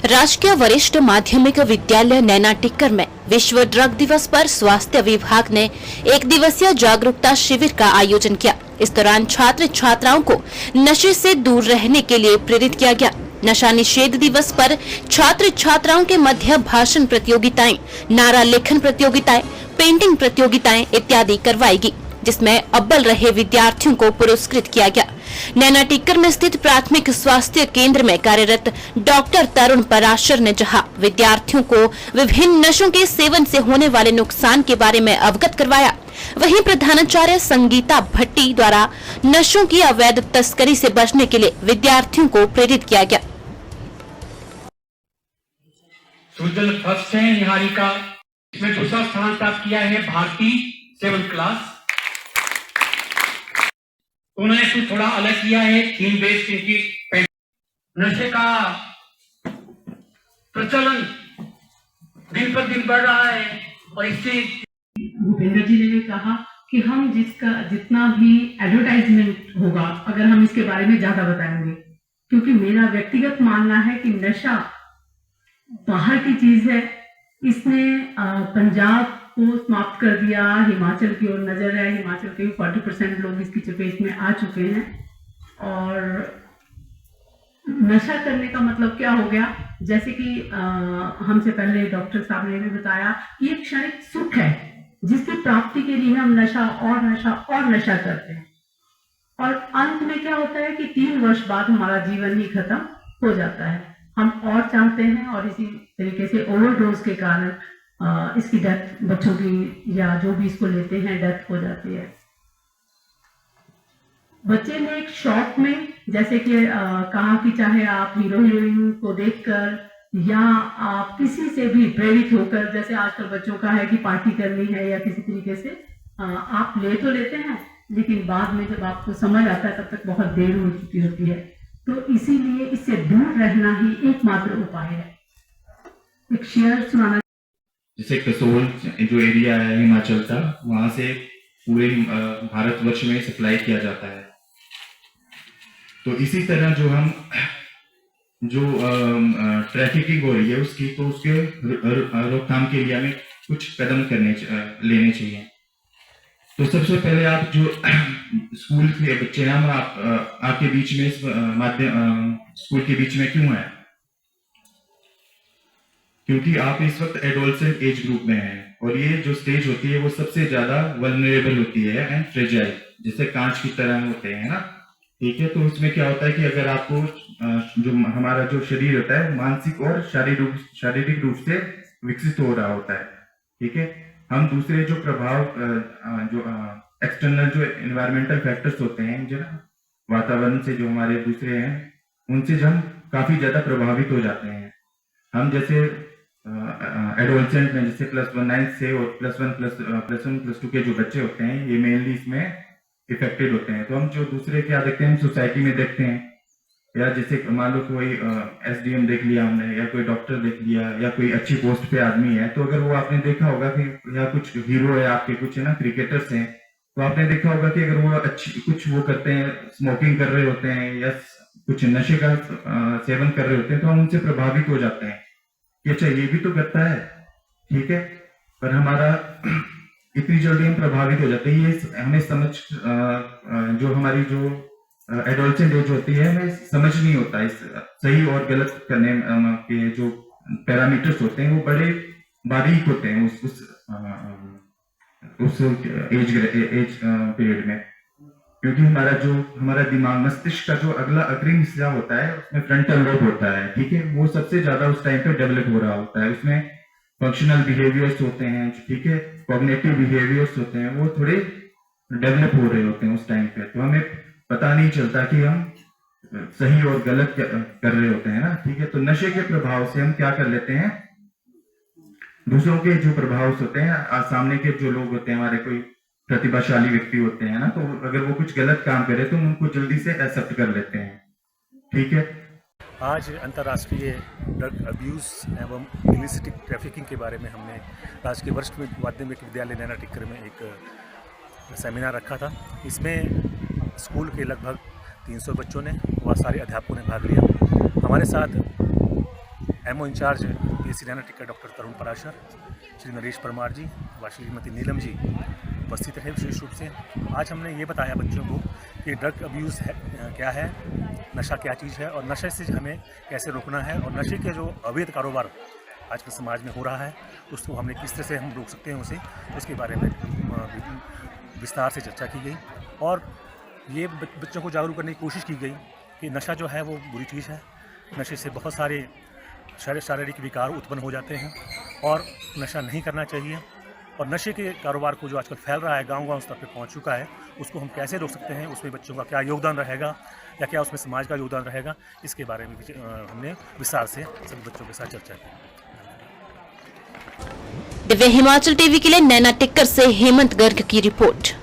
राजकीय वरिष्ठ माध्यमिक विद्यालय नैना टिक्कर में विश्व ड्रग दिवस पर स्वास्थ्य विभाग ने एक दिवसीय जागरूकता शिविर का आयोजन किया। इस दौरान छात्र छात्राओं को नशे से दूर रहने के लिए प्रेरित किया गया। नशा निषेध दिवस पर छात्र छात्राओं के मध्य भाषण प्रतियोगिताएं, नारा लेखन प्रतियोगिताएं, पेंटिंग प्रतियोगिताएं इत्यादि करवाएगी, जिसमें अव्वल रहे विद्यार्थियों को पुरस्कृत किया गया। नैना टिक्कर में स्थित प्राथमिक स्वास्थ्य केंद्र में कार्यरत डॉक्टर तरुण पराशर ने जहां विद्यार्थियों को विभिन्न नशों के सेवन से होने वाले नुकसान के बारे में अवगत करवाया, वहीं प्रधानाचार्य संगीता भट्टी द्वारा नशों की अवैध तस्करी से बचने के लिए विद्यार्थियों को प्रेरित किया गया। सुजल फर्स्ट है निहारिका, इसमें दूसरा स्थान प्राप्त किया है भारती 7th क्लास। उन्होंने कुछ थोड़ा अलग किया है, थीम बेस्ड इनकी। नशे का प्रचलन दिन पर दिन बढ़ रहा है और इससे भूपेंद्र जी ने भी कहा कि हम जितना भी एडवर्टाइजमेंट होगा, अगर हम इसके बारे में ज्यादा बताएंगे, क्योंकि मेरा व्यक्तिगत मानना है कि नशा बाहर की चीज है। इसने पंजाब को समाप्त कर दिया, हिमाचल की ओर नजर है। हिमाचल के 40% लोग इसकी चपेट में आ चुके हैं। और नशा करने का मतलब क्या हो गया, जैसे कि हमसे पहले डॉक्टर साहब ने भी बताया कि एक क्षणिक सुख है जिसकी प्राप्ति के लिए हम नशा और नशा और नशा करते हैं, और अंत में क्या होता है कि 3 वर्ष बाद हमारा जीवन ही खत्म हो जाता है। हम और चाहते हैं, और इसी तरीके से ओवरडोज के कारण इसकी डेथ, बच्चों की या जो भी इसको लेते हैं, डेथ हो जाती है। बच्चे ने एक शौक में, जैसे कि कहा कि चाहे आप हीरो हीरोइन को देखकर या आप किसी से भी प्रेरित होकर, जैसे आजकल बच्चों का है कि पार्टी करनी है या किसी तरीके से आप ले तो लेते हैं, लेकिन बाद में जब आपको समझ आता है तब तक बहुत देर हो चुकी होती है। तो इसीलिए इससे दूर रहना ही एकमात्र उपाय है। एक शेयर सुनाना, जैसे कसोल जो एरिया है हिमाचल का, वहां से पूरे भारतवर्ष में सप्लाई किया जाता है। तो इसी तरह जो ट्रैफिकिंग हो रही है उसकी, तो उसके रोकथाम के लिए हमें कुछ कदम लेने चाहिए। तो सबसे पहले आप जो स्कूल के बच्चे हैं, हम आपके बीच में इस स्कूल के बीच में क्यों है? क्योंकि आप इस वक्त एडोलसेंट एज ग्रुप में हैं, और ये जो स्टेज होती है वो सबसे ज्यादा वल्नरेबल होती है एंड फ्रेजाइल, जैसे कांच की तरह होते हैं ना, ठीक है। तो उसमें क्या होता है कि अगर आपको जो हमारा जो शरीर होता है मानसिक और शारीरिक रूप से विकसित हो रहा होता है, ठीक है। हम दूसरे जो प्रभाव, जो एक्सटर्नल जो एनवायरमेंटल फैक्टर्स होते हैं, जो वातावरण से जो हमारे दूसरे हैं, उनसे हम काफी ज्यादा प्रभावित हो जाते हैं। हम जैसे एडोलसेंट में जैसे +1 9 से और +1 +2 के जो बच्चे होते हैं, ये मेनली इसमें इफेक्टेड होते हैं। तो हम जो दूसरे क्या देखते हैं, सोसाइटी में देखते हैं, या जैसे मान लो कोई SDM देख लिया हमने, या कोई डॉक्टर देख लिया, या कोई अच्छी पोस्ट पे आदमी है, तो अगर वो आपने देखा होगा कि या कुछ हीरो है आपके, कुछ है ना क्रिकेटर्स हैं, तो आपने देखा होगा कि अगर वो अच्छी कुछ वो करते हैं, स्मोकिंग कर रहे होते हैं या कुछ नशे का सेवन कर रहे होते हैं, तो हम उनसे प्रभावित हो जाते हैं कि अच्छा ये भी तो करता है, ठीक है। पर हमारा इतनी जल्दी हम प्रभावित हो जाते हैं, ये हमें समझ जो हमारी जो एडोलसेंट एज होती है, हमें समझ नहीं होता इस सही और गलत करने के जो पैरामीटर्स होते हैं वो बड़े बारीक होते हैं उस एज पीरियड में। क्योंकि हमारा दिमाग, मस्तिष्क का जो अगला अग्रिम हिस्सा होता है, उसमें फ्रंटल लोब होता है, ठीक है, वो सबसे ज्यादा उस टाइम पे डेवलप हो रहा होता है। उसमें फंक्शनल बिहेवियर्स होते हैं, ठीक है, कॉग्निटिव बिहेवियर्स होते हैं, वो थोड़े डेवलप हो रहे होते हैं उस टाइम पे। तो हमें पता नहीं चलता कि हम सही और गलत कर रहे होते हैं ना, ठीक है। तो नशे के प्रभाव से हम क्या कर लेते हैं, दूसरों के जो प्रभाव होते हैं, सामने के जो लोग होते हैं, हमारे कोई प्रतिभाशाली व्यक्ति होते हैं ना, तो अगर वो कुछ गलत काम करे तो उनको जल्दी से एक्सेप्ट कर लेते हैं, ठीक है। आज अंतर्राष्ट्रीय ड्रग अब्यूज़ एवं इलिसिट ट्रैफिकिंग के बारे में हमने राजकीय वरिष्ठ माध्यमिक विद्यालय नैना टिक्कर में एक सेमिनार रखा था। इसमें स्कूल के लगभग 300 बच्चों ने व सारे अध्यापकों ने भाग लिया। हमारे साथ एमओ इंचार्ज पीएससी नैना टिक्कर डॉक्टर तरुण पराशर, श्री नरेश परमार जी व श्रीमती नीलम जी उपस्थित रहे विशेष रूप से। आज हमने ये बताया बच्चों को कि ड्रग अब्यूज़ है क्या है, नशा क्या चीज़ है और नशे से हमें कैसे रोकना है, और नशे के जो अवैध कारोबार आजकल समाज में हो रहा है उसको हमने किस तरह से हम रोक सकते हैं उसके बारे में विस्तार से चर्चा की गई। और ये बच्चों को जागरूक करने की कोशिश की गई कि नशा जो है वो बुरी चीज़ है, नशे से बहुत सारे शारीरिक विकार उत्पन्न हो जाते हैं और नशा नहीं करना चाहिए। और नशे के कारोबार को जो आजकल फैल रहा है, गांव-गांव स्तर पे पहुंच चुका है, उसको हम कैसे रोक सकते हैं, उसमें बच्चों का क्या योगदान रहेगा या क्या उसमें समाज का योगदान रहेगा, इसके बारे में हमने विस्तार से सभी बच्चों के साथ चर्चा की। दिव्य हिमाचल टीवी के लिए नैना टिक्कर से हेमंत गर्ग की रिपोर्ट।